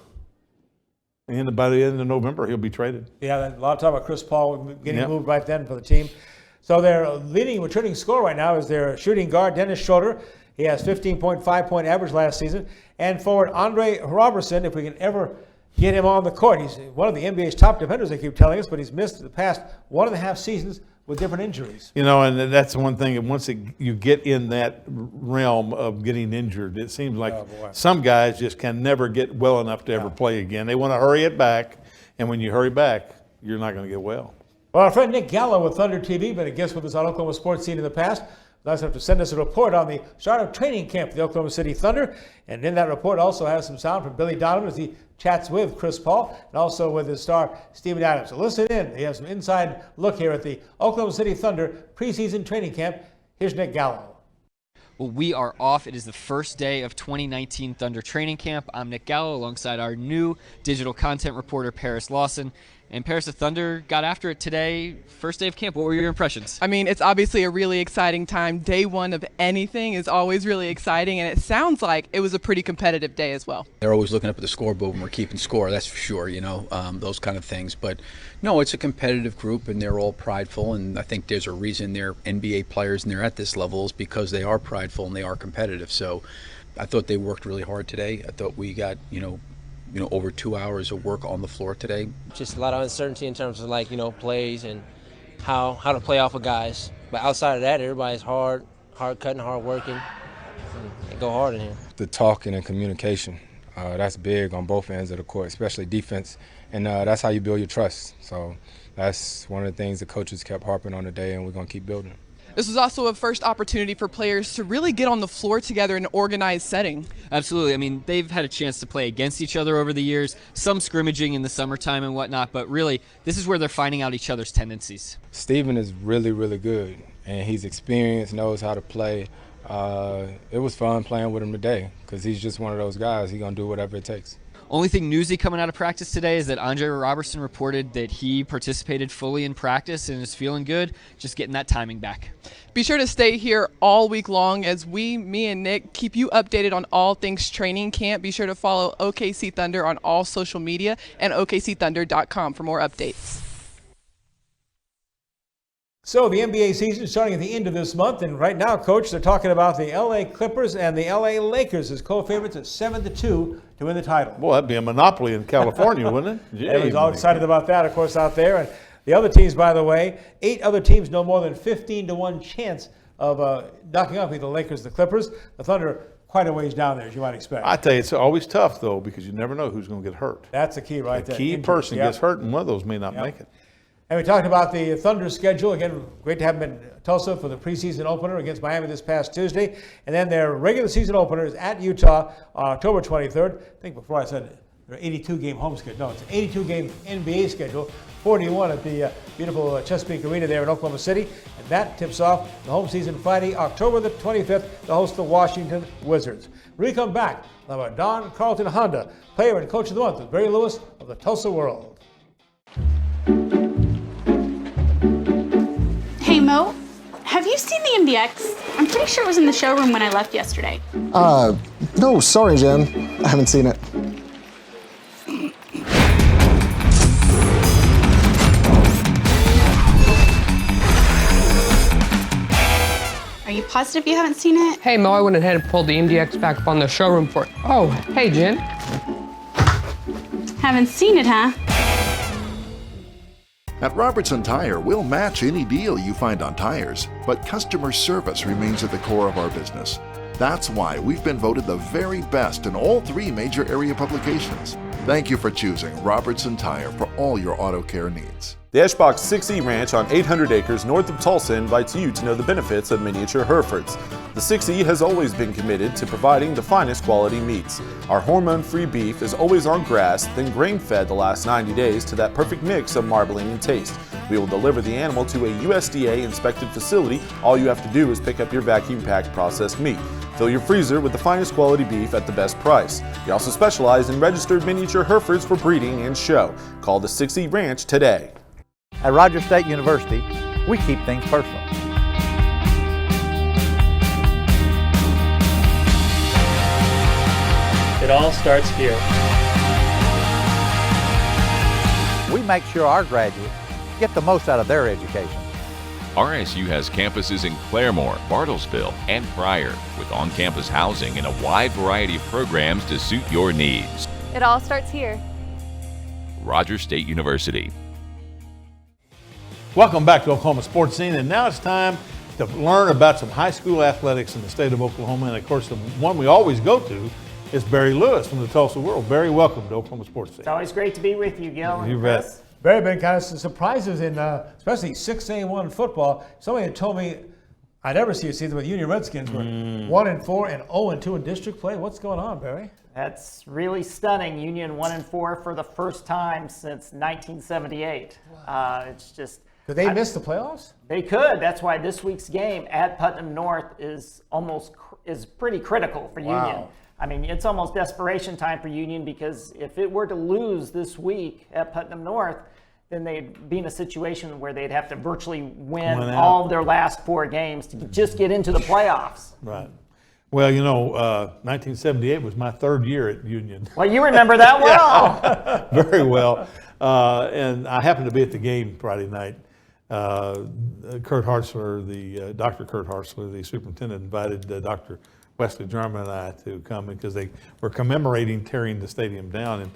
And by the end of November, he'll be traded. Yeah, a lot of talk about Chris Paul getting moved right then for the team. So their leading returning scorer right now is their shooting guard, Dennis Schroeder. He has 15.5 point average last season. And forward Andre Robertson, if we can ever get him on the court. He's one of the NBA's top defenders, they keep telling us, but he's missed the past 1.5 seasons with different injuries. You know, and that's one thing. And once you get in that realm of getting injured, it seems like some guys just can never get well enough to ever play again. They want to hurry it back, and when you hurry back, you're not going to get well. Well, our friend Nick Gallo with Thunder TV, been a guest with us on Oklahoma Sports Scene in the past. Nice enough to send us a report on the start of training camp for the Oklahoma City Thunder. And in that report also has some sound from Billy Donovan as he chats with Chris Paul and also with his star, Steven Adams. So listen in. He has some inside look here at the Oklahoma City Thunder preseason training camp. Here's Nick Gallo. Well, we are off. It is the first day of 2019 Thunder training camp. I'm Nick Gallo alongside our new digital content reporter, Paris Lawson. And Paris, the Thunder got after it today, first day of camp. What were your impressions? I mean, it's obviously a really exciting time. Day one of anything is always really exciting, and it sounds like it was a pretty competitive day as well. They're always looking up at the scoreboard when we're keeping score, that's for sure, you know, those kind of things. But no, it's a competitive group, and they're all prideful, and I think there's a reason they're NBA players and they're at this level is because they are prideful and they are competitive. So I thought they worked really hard today. I thought we got, you know, over 2 hours of work on the floor today. Just a lot of uncertainty in terms of plays and how to play off of guys. But outside of that, everybody's hard cutting, hard working, and go hard in here. The talking and communication, that's big on both ends of the court, especially defense. And that's how you build your trust. So that's one of the things the coaches kept harping on today, and we're going to keep building. This was also a first opportunity for players to really get on the floor together in an organized setting. Absolutely. I mean, they've had a chance to play against each other over the years, some scrimmaging in the summertime and whatnot, but really, this is where they're finding out each other's tendencies. Steven is really, really good, and he's experienced, knows how to play. It was fun playing with him today because he's just one of those guys. He's going to do whatever it takes. Only thing newsy coming out of practice today is that Andre Robertson reported that he participated fully in practice and is feeling good, just getting that timing back. Be sure to stay here all week long as me and Nick, keep you updated on all things training camp. Be sure to follow OKC Thunder on all social media and OKCThunder.com for more updates. So the NBA season is starting at the end of this month, and right now, Coach, they're talking about the LA Clippers and the LA Lakers as co-favorites at 7-2 to win the title. Well, that'd be a monopoly in California, wouldn't it? Everyone's all excited about that, of course, out there. And the other teams, by the way, 8 other teams no more than 15-1 chance of knocking off either the Lakers or the Clippers. The Thunder quite a ways down there, as you might expect. I tell you, it's always tough, though, because you never know who's going to get hurt. That's the key right there. The key person gets hurt, and one of those may not make it. And we talked about the Thunder schedule. Again, great to have them in Tulsa for the preseason opener against Miami this past Tuesday. And then their regular season opener is at Utah on October 23rd. I think before I said their 82-game home schedule. No, it's an 82-game NBA schedule, 41 at the beautiful Chesapeake Arena there in Oklahoma City. And that tips off the home season Friday, October the 25th, to host the Washington Wizards. When we come back, we'll have our Don Carlton Honda, player and coach of the month with Barry Lewis of the Tulsa World. Hey, Mo, have you seen the MDX? I'm pretty sure it was in the showroom when I left yesterday. No, sorry, Jen. I haven't seen it. Are you positive you haven't seen it? Hey, Mo, I went ahead and pulled the MDX back up on the showroom for it. Oh, hey, Jen. Haven't seen it, huh? At Robertson Tire, we'll match any deal you find on tires, but customer service remains at the core of our business. That's why we've been voted the very best in all 3 major area publications. Thank you for choosing Robertson Tire for all your auto care needs. The Eschbach 6E Ranch on 800 acres north of Tulsa invites you to know the benefits of miniature Herefords. The 6E has always been committed to providing the finest quality meats. Our hormone-free beef is always on grass, then grain-fed the last 90 days to that perfect mix of marbling and taste. We will deliver the animal to a USDA-inspected facility. All you have to do is pick up your vacuum-packed processed meat. Fill your freezer with the finest quality beef at the best price. We also specialize in registered miniature Herefords for breeding and show. Call the 6E Ranch today. At Rogers State University, we keep things personal. It all starts here. We make sure our graduates get the most out of their education. RSU has campuses in Claremore, Bartlesville, and Pryor, with on-campus housing and a wide variety of programs to suit your needs. It all starts here. Rogers State University. Welcome back to Oklahoma Sports Scene, and now it's time to learn about some high school athletics in the state of Oklahoma. And of course, the one we always go to is Barry Lewis from the Tulsa World. Barry, welcome to Oklahoma Sports Scene. It's always great to be with you, Gil. You bet. Barry, been kind of some surprises in, especially 6A1 football. Somebody had told me I never see a season where the Union Redskins were 1-4 and 0-2 in district play. What's going on, Barry? That's really stunning. Union 1-4 for the first time since 1978. It's just. Could they miss the playoffs? They could. That's why this week's game at Putnam North is pretty critical for Union. I mean, it's almost desperation time for Union, because if it were to lose this week at Putnam North, then they'd be in a situation where they'd have to virtually win all of their last 4 games to just get into the playoffs. Right. Well, 1978 was my 3rd year at Union. Well, you remember that well. Very well. And I happened to be at the game Friday night. Kurt Hartzler, Dr. Kurt Hartzler, the superintendent, invited Dr. Wesley Jarman and I to come because they were commemorating tearing the stadium down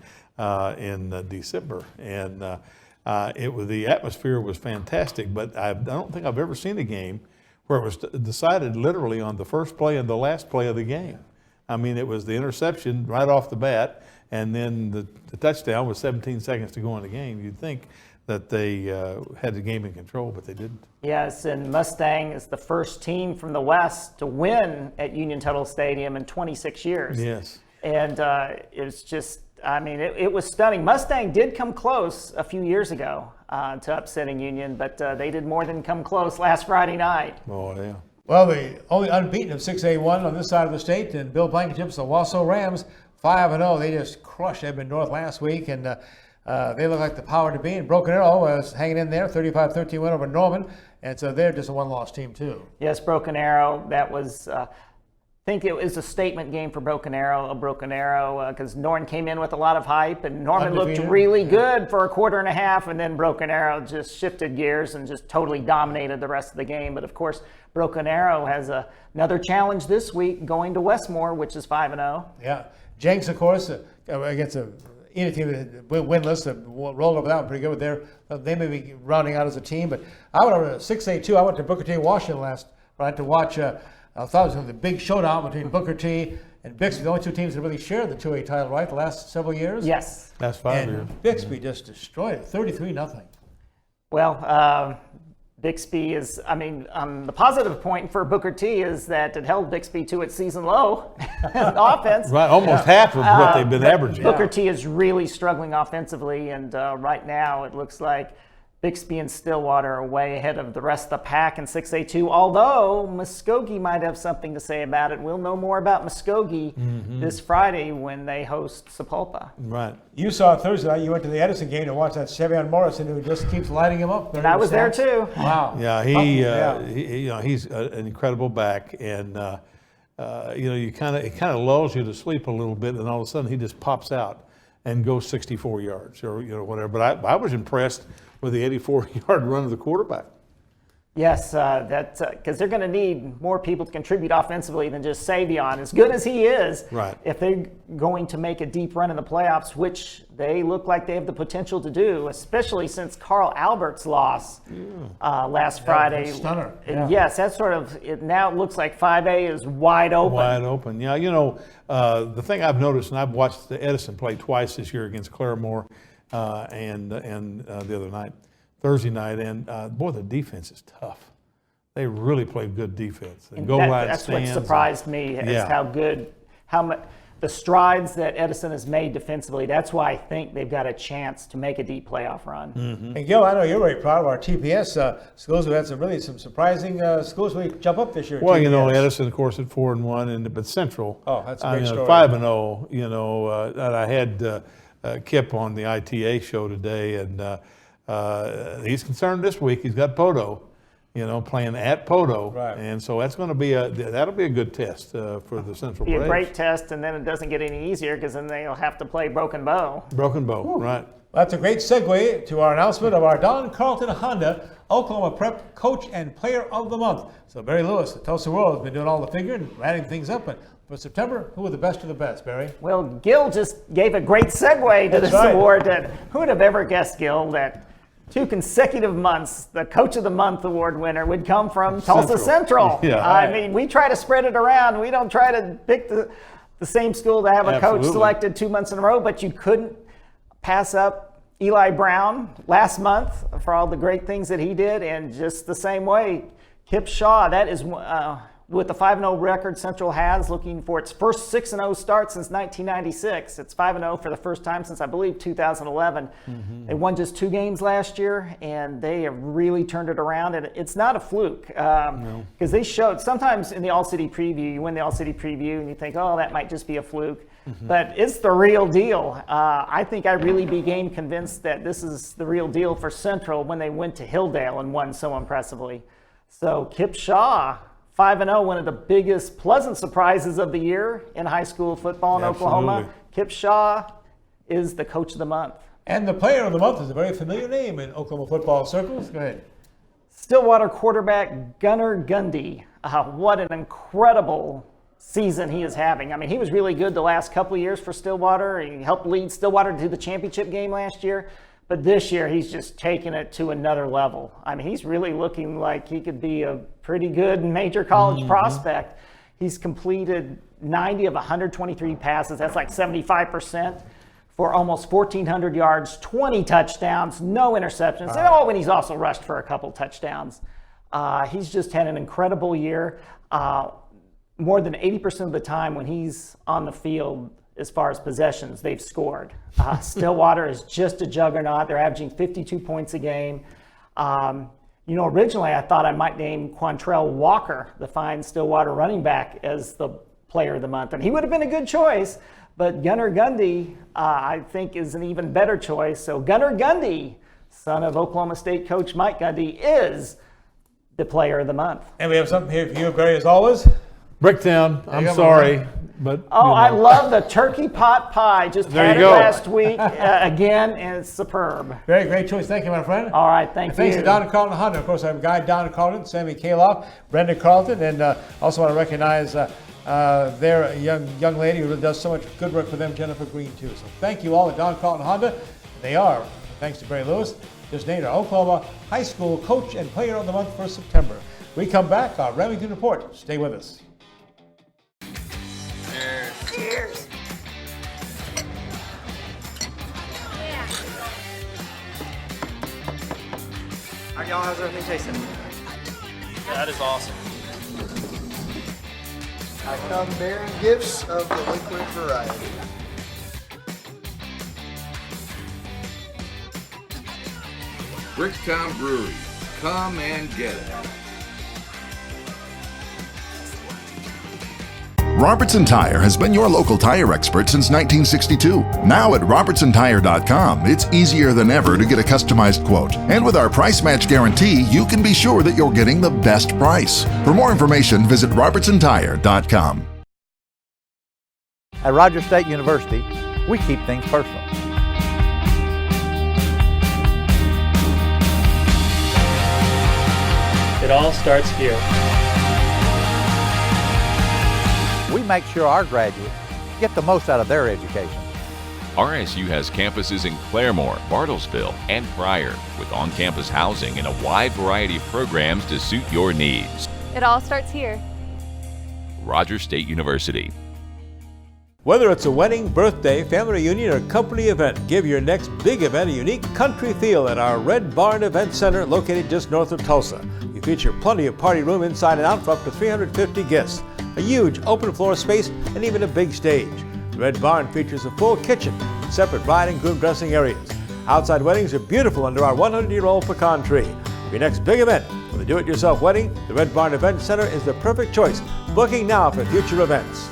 in December. And the atmosphere was fantastic, but I don't think I've ever seen a game where it was decided literally on the first play and the last play of the game. I mean, it was the interception right off the bat, and then the touchdown with 17 seconds to go in the game. You'd think that they had the game in control, but they didn't. Yes, and Mustang is the first team from the West to win at Union Tuttle Stadium in 26 years. Yes. And it was just, I mean, it was stunning. Mustang did come close a few years ago to upsetting Union, but they did more than come close last Friday night. Oh, yeah. Well, the only unbeaten of 6A1 on this side of the state, and Bill Blankenship's the Wausau Rams, 5-0. They just crushed Edmond North last week, and they look like the power to be. And Broken Arrow was hanging in there, 35-13 win over Norman, and so they're just a one-loss team too. Yes, Broken Arrow. That was, I think it was a statement game for Broken Arrow, because Norman came in with a lot of hype, and Norman looked really good for a quarter and a half, and then Broken Arrow just shifted gears and just totally dominated the rest of the game. But of course, Broken Arrow has another challenge this week, going to Westmore, which is 5-0. Yeah, Jenks, of course, against any team that winless, rolled over that one pretty good. They may be rounding out as a team. But I went over to 6A2. I went to Booker T, Washington last night to watch. I thought it was the big showdown between Booker T and Bixby, the only 2 teams that really shared the 2A title, right, the last several years? Yes. Last 5 years. Bixby just destroyed it, 33-0. Well, Bixby is, I mean, the positive point for Booker T is that it held Bixby to its season low offense. Right, almost half of what they've been averaging. Booker T is really struggling offensively, and right now it looks like Bixby and Stillwater are way ahead of the rest of the pack in 6A2, although Muskogee might have something to say about it. We'll know more about Muskogee this Friday when they host Sapulpa. Right. You saw Thursday night, you went to the Edison game to watch that Chevion Morrison, who just keeps lighting him up. And I was there too. Wow. Yeah, he's an incredible back, and it kind of lulls you to sleep a little bit, and all of a sudden he just pops out and goes 64 yards or whatever. But I was impressed with the 84-yard run of the quarterback. Yes, that's because they're going to need more people to contribute offensively than just Savion. As good as he is, right. If they're going to make a deep run in the playoffs, which they look like they have the potential to do, especially since Carl Albert's loss last Friday. Stunner. And yes, that's sort of it. Now it looks like 5A is wide open. Wide open. Yeah, you know, the thing I've noticed, and I've watched the Edison play twice this year against Claremore and the other night. Thursday night, and boy, the defense is tough. They really play good defense. They go line That's stands. what surprised me is how much the strides that Edison has made defensively. That's why I think they've got a chance to make a deep playoff run. Mm-hmm. And Gil, I know you're very proud of our TPS schools. We've had some surprising schools really jump up this year. Well, you know, Edison, of course, at 4-1, but Central. Oh, that's a great story. 5-0. You know, and I had Kip on the ITA show today, and he's concerned this week. He's got Poto, you know, playing at Poto, right. And so that's going to be that'll be a good test for the Central Be Braves. a great test, and then it doesn't get any easier because then they'll have to play Broken Bow. Broken Bow, right? Well, that's a great segue to our announcement of our Don Carlton Honda Oklahoma Prep Coach and Player of the Month. So Barry Lewis, the Tulsa World, has been doing all the figuring and adding things up, but for September, who are the best of the best, Barry? Well, Gil just gave a great segue to this award. Who would have ever guessed, Gil, that 2 consecutive months, the Coach of the Month award winner would come from Tulsa Central. Yeah, I mean, we try to spread it around. We don't try to pick the same school to have a coach selected 2 months in a row, but you couldn't pass up Eli Brown last month for all the great things that he did, and just the same way, Kip Shaw, that is with the 5-0 record Central has, looking for its first 6-0 start since 1996. It's 5-0 for the first time since, I believe, 2011. Mm-hmm. They won just 2 games last year, and they have really turned it around. And it's not a fluke because they showed sometimes in the All-City Preview, you win the All-City Preview, and you think, oh, that might just be a fluke. Mm-hmm. But it's the real deal. I think I really became convinced that this is the real deal for Central when they went to Hilldale and won so impressively. So Kip Shaw, 5-0, one of the biggest pleasant surprises of the year in high school football in Oklahoma. Kip Shaw is the Coach of the Month. And the Player of the Month is a very familiar name in Oklahoma football circles. Go ahead. Stillwater quarterback Gunnar Gundy. What an incredible season he is having. I mean, he was really good the last couple of years for Stillwater. He helped lead Stillwater to the championship game last year. But this year, he's just taking it to another level. I mean, he's really looking like he could be a pretty good major college prospect. He's completed 90 of 123 passes. That's like 75% for almost 1,400 yards, 20 touchdowns, no interceptions. And he's also rushed for a couple touchdowns. He's just had an incredible year. More than 80% of the time when he's on the field, as far as possessions, they've scored. Stillwater is just a juggernaut. They're averaging 52 points a game. Originally I thought I might name Quantrell Walker, the fine Stillwater running back, as the Player of the Month, and he would have been a good choice. But Gunnar Gundy, I think, is an even better choice. So Gunnar Gundy, son of Oklahoma State coach Mike Gundy, is the Player of the Month. And we have something here for you, Barry, as always. Bricktown, I'm sorry, but... I love the turkey pot pie. Just had it last week again, and it's superb. Very great choice. Thank you, my friend. All right, thanks to Don Carlton Honda. Of course, I have Guy Don Carlton, Sammy Kaloff, Brenda Carlton, and also want to recognize their young lady who does so much good work for them, Jennifer Green, too. So thank you all at Don Carlton Honda. They are, thanks to Barry Lewis, just named our Oklahoma High School Coach and Player of the Month for September. We come back, our Remington Report. Stay with us. Cheers. All right, y'all, how's everything tasting? That is awesome. I come bearing gifts of the liquid variety. Bricktown Brewery. Come and get it. Robertson Tire has been your local tire expert since 1962. Now at RobertsonTire.com, it's easier than ever to get a customized quote. And with our price match guarantee, you can be sure that you're getting the best price. For more information, visit RobertsonTire.com. At Rogers State University, we keep things personal. It all starts here. We make sure our graduates get the most out of their education. RSU has campuses in Claremore, Bartlesville, and Pryor, with on-campus housing and a wide variety of programs to suit your needs. It all starts here. Rogers State University. Whether it's a wedding, birthday, family reunion, or company event, give your next big event a unique country feel at our Red Barn Event Center located just north of Tulsa. We feature plenty of party room inside and out for up to 350 guests, a huge open floor space, and even a big stage. The Red Barn features a full kitchen and separate bride and groom dressing areas. Outside weddings are beautiful under our 100-year-old pecan tree. For your next big event, with a do-it-yourself wedding, the Red Barn Event Center is the perfect choice. Booking now for future events.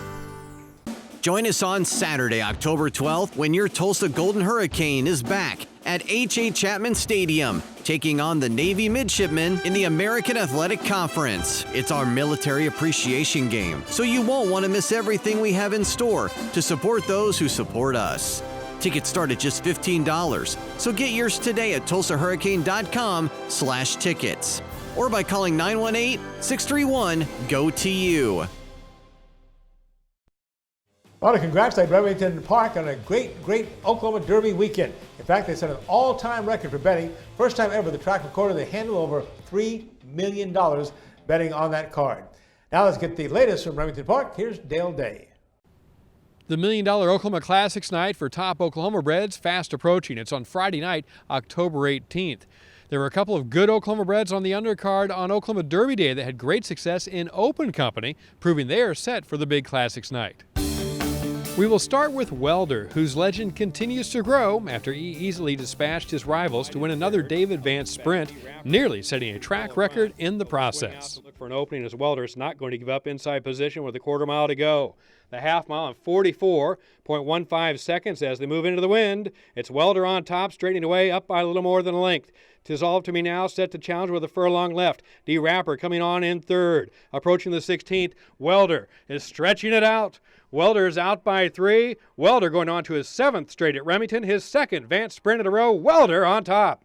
Join us on Saturday, October 12th, when your Tulsa Golden Hurricane is back at H.A. Chapman Stadium, taking on the Navy Midshipmen in the American Athletic Conference. It's our military appreciation game, so you won't want to miss everything we have in store to support those who support us. Tickets start at just $15, so get yours today at tulsahurricane.com/tickets or by calling 918-631-GO-TU. I want to congratulate Remington Park on a great Oklahoma Derby weekend. In fact, they set an all-time record for betting. First time ever the track recorded they handled over $3 million betting on that card. Now let's get the latest from Remington Park. Here's Dale Day. The $1 Million Oklahoma Classics night for top Oklahoma breds fast approaching. It's on Friday night, October 18th. There were a couple of good Oklahoma breds on the undercard on Oklahoma Derby Day that had great success in open company, proving they are set for the big Classics night. We will start with Welder, whose legend continues to grow after he easily dispatched his rivals to win another David Vance sprint, nearly setting a track record in the process. Look for an opening as Welder is not going to give up inside position with a quarter mile to go. The half mile in 44.15 seconds as they move into the wind. It's Welder on top, straightening away up by a little more than a length. Dissolve to me now, set to challenge with a furlong left. D. Rapper coming on in third. Approaching the 16th, Welder is stretching it out. Welder's out by 3. Welder going on to his 7th straight at Remington, his 2nd Vance sprint in a row. Welder on top.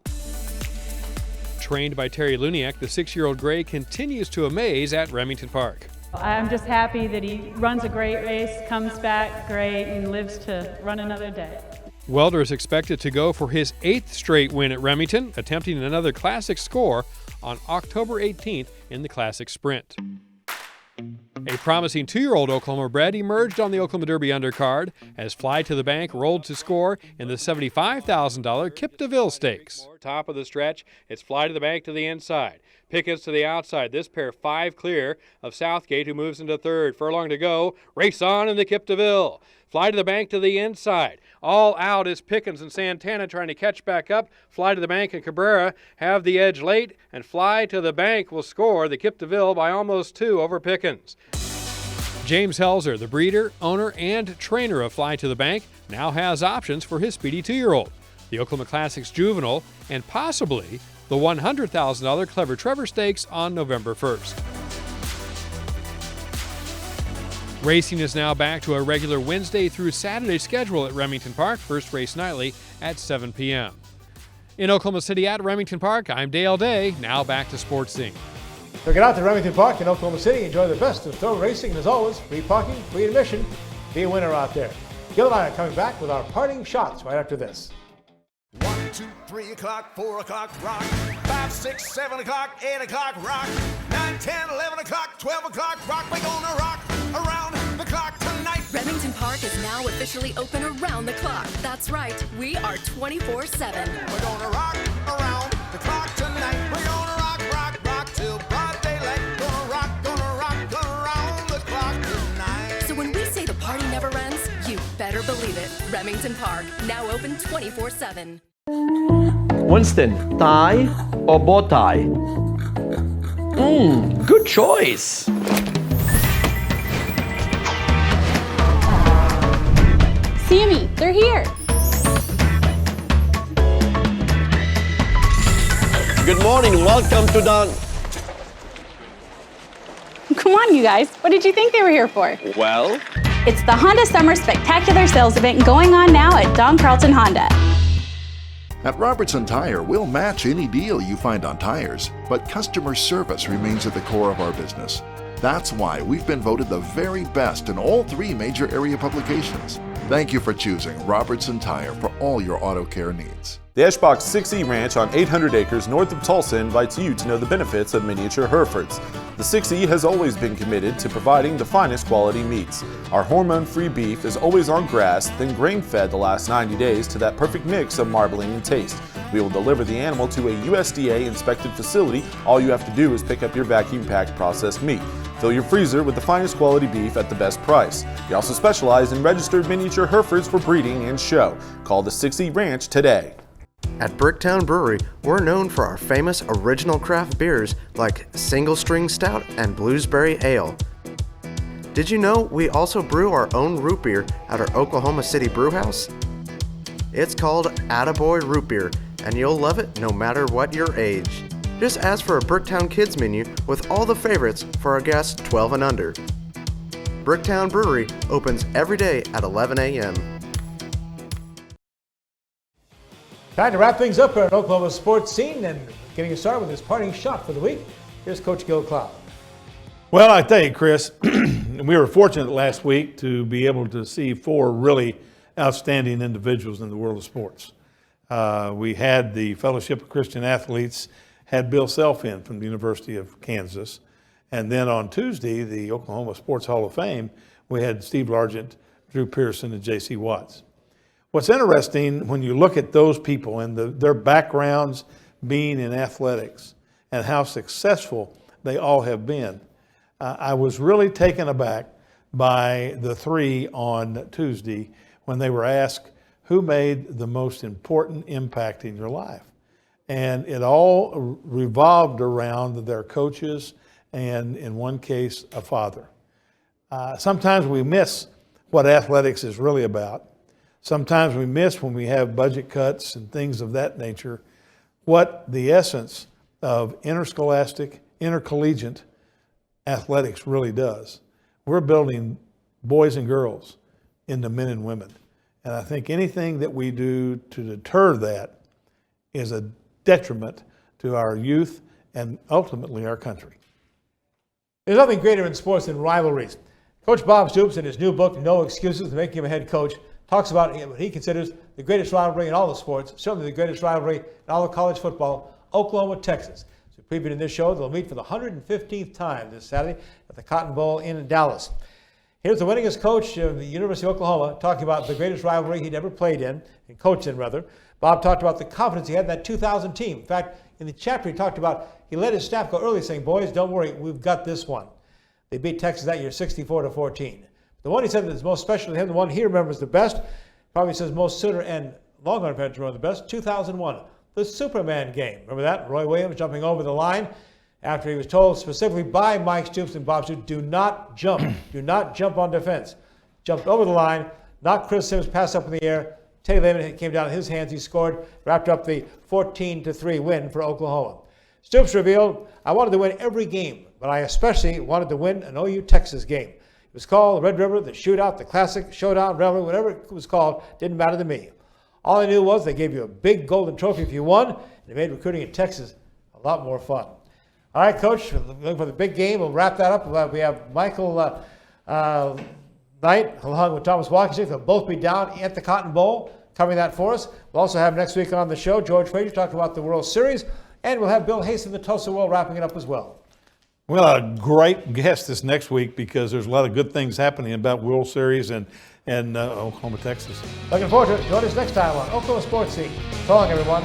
Trained by Terry Luniak, the 6-year-old Gray continues to amaze at Remington Park. I'm just happy that he runs a great race, comes back great, and lives to run another day. Welder is expected to go for his 8th straight win at Remington, attempting another Classic score on October 18th in the Classic Sprint. A promising 2-year-old Oklahoma bred emerged on the Oklahoma Derby undercard as Fly to the Bank rolled to score in the $75,000 Kip DeVille Stakes. Top of the stretch, it's Fly to the Bank to the inside. Pickens to the outside. This pair 5 clear of Southgate, who moves into third. Furlong to go. Race on in the Kip DeVille. Fly to the Bank to the inside. All out is Pickens and Santana trying to catch back up. Fly to the Bank and Cabrera have the edge late, and Fly to the Bank will score the Kip DeVille by almost 2 over Pickens. James Helzer, the breeder, owner, and trainer of Fly to the Bank, now has options for his speedy 2-year-old, the Oklahoma Classics Juvenile, and possibly the $100,000 Clever Trevor Stakes on November 1st. Racing is now back to a regular Wednesday through Saturday schedule at Remington Park, first race nightly at 7 p.m. In Oklahoma City at Remington Park, I'm Dale Day. Now back to Sportscene. So get out to Remington Park in Oklahoma City, enjoy the best of thrill racing, and as always, free parking, free admission. Be a winner out there. Gil and I are coming back with our parting shots right after this. 1, 2, 3 o'clock, 4 o'clock, rock. 5, 6, 7 o'clock, 8 o'clock, rock. 9, 10, 11 o'clock, 12 o'clock, rock. We're gonna rock around the clock tonight. Remington Park is now officially open around the clock. That's right, we are 24/7. We're gonna rock around the clock tonight. We're gonna rock, rock, rock till broad daylight. Gonna rock around the clock tonight. So when we say the party never ends, you better believe it. Remington Park, now open 24/7. Winston, tie or bow tie? Good choice. Sammy, they're here. Good morning, welcome to Don. Come on, you guys. What did you think they were here for? Well, it's the Honda Summer Spectacular Sales Event going on now at Don Carlton Honda. At Robertson Tire, we'll match any deal you find on tires, but customer service remains at the core of our business. That's why we've been voted the very best in all 3 major area publications. Thank you for choosing Robertson Tire for all your auto care needs. The Eschbach 6E Ranch on 800 acres north of Tulsa invites you to know the benefits of miniature Herefords. The 6E has always been committed to providing the finest quality meats. Our hormone-free beef is always on grass, then grain-fed the last 90 days to that perfect mix of marbling and taste. We will deliver the animal to a USDA-inspected facility. All you have to do is pick up your vacuum-packed processed meat. Fill your freezer with the finest quality beef at the best price. We also specialize in registered miniature Herefords for breeding and show. Call the 6E Ranch today. At Bricktown Brewery, we're known for our famous original craft beers like Single String Stout and Bluesberry Ale. Did you know we also brew our own root beer at our Oklahoma City brewhouse? It's called Attaboy Root Beer, and you'll love it no matter what your age. Just ask for a Bricktown Kids menu with all the favorites for our guests 12 and under. Bricktown Brewery opens every day at 11 a.m. Time to wrap things up here at Oklahoma Sports Scene and getting us started with his parting shot for the week. Here's Coach Gil Cloud. Well, I tell you, Chris, we were fortunate last week to be able to see 4 really outstanding individuals in the world of sports. We had the Fellowship of Christian Athletes, had Bill Self in from the University of Kansas. And then on Tuesday, the Oklahoma Sports Hall of Fame, we had Steve Largent, Drew Pearson, and J.C. Watts. What's interesting when you look at those people and their backgrounds being in athletics and how successful they all have been, I was really taken aback by the 3 on Tuesday when they were asked who made the most important impact in your life. And it all revolved around their coaches and, in one case, a father. Sometimes we miss what athletics is really about. Sometimes we miss when we have budget cuts and things of that nature, what the essence of interscholastic, intercollegiate athletics really does. We're building boys and girls into men and women. And I think anything that we do to deter that is a detriment to our youth and ultimately our country. There's nothing greater in sports than rivalries. Coach Bob Stoops, in his new book, No Excuses to Make Him a Head Coach, talks about what he considers the greatest rivalry in all the sports, certainly the greatest rivalry in all of college football, Oklahoma-Texas. So previewed in this show, they'll meet for the 115th time this Saturday at the Cotton Bowl in Dallas. Here's the winningest coach of the University of Oklahoma talking about the greatest rivalry he'd ever played in, and coached in rather. Bob talked about the confidence he had in that 2000 team. In fact, in the chapter he talked about, he let his staff go early saying, boys, don't worry, we've got this one. They beat Texas that year 64-14. The one he said that is most special to him, the one he remembers the best, probably says most Sooner and Longhorn fans remember the best, 2001, the Superman game. Remember that? Roy Williams jumping over the line after he was told specifically by Mike Stoops and Bob Stoops, do not jump. Do not jump on defense. Jumped over the line, knocked Chris Sims pass up in the air. Teddy Lehman came down in his hands. He scored, wrapped up the 14-3 win for Oklahoma. Stoops revealed, I wanted to win every game, but I especially wanted to win an OU Texas game. It was called Red River, the Shootout, the Classic, Showdown, Revelry, whatever it was called, didn't matter to me. All I knew was they gave you a big golden trophy if you won, and it made recruiting in Texas a lot more fun. All right, Coach, looking for the big game. We'll wrap that up. We have Michael Knight along with Thomas Watkins. They'll both be down at the Cotton Bowl covering that for us. We'll also have next week on the show George Frazier talking about the World Series, and we'll have Bill Hayes in the Tulsa World wrapping it up as well. Well, a great guest this next week because there's a lot of good things happening about World Series and Oklahoma, Texas. Looking forward to it. Join us next time on Oklahoma Sports Scene. So long, everyone.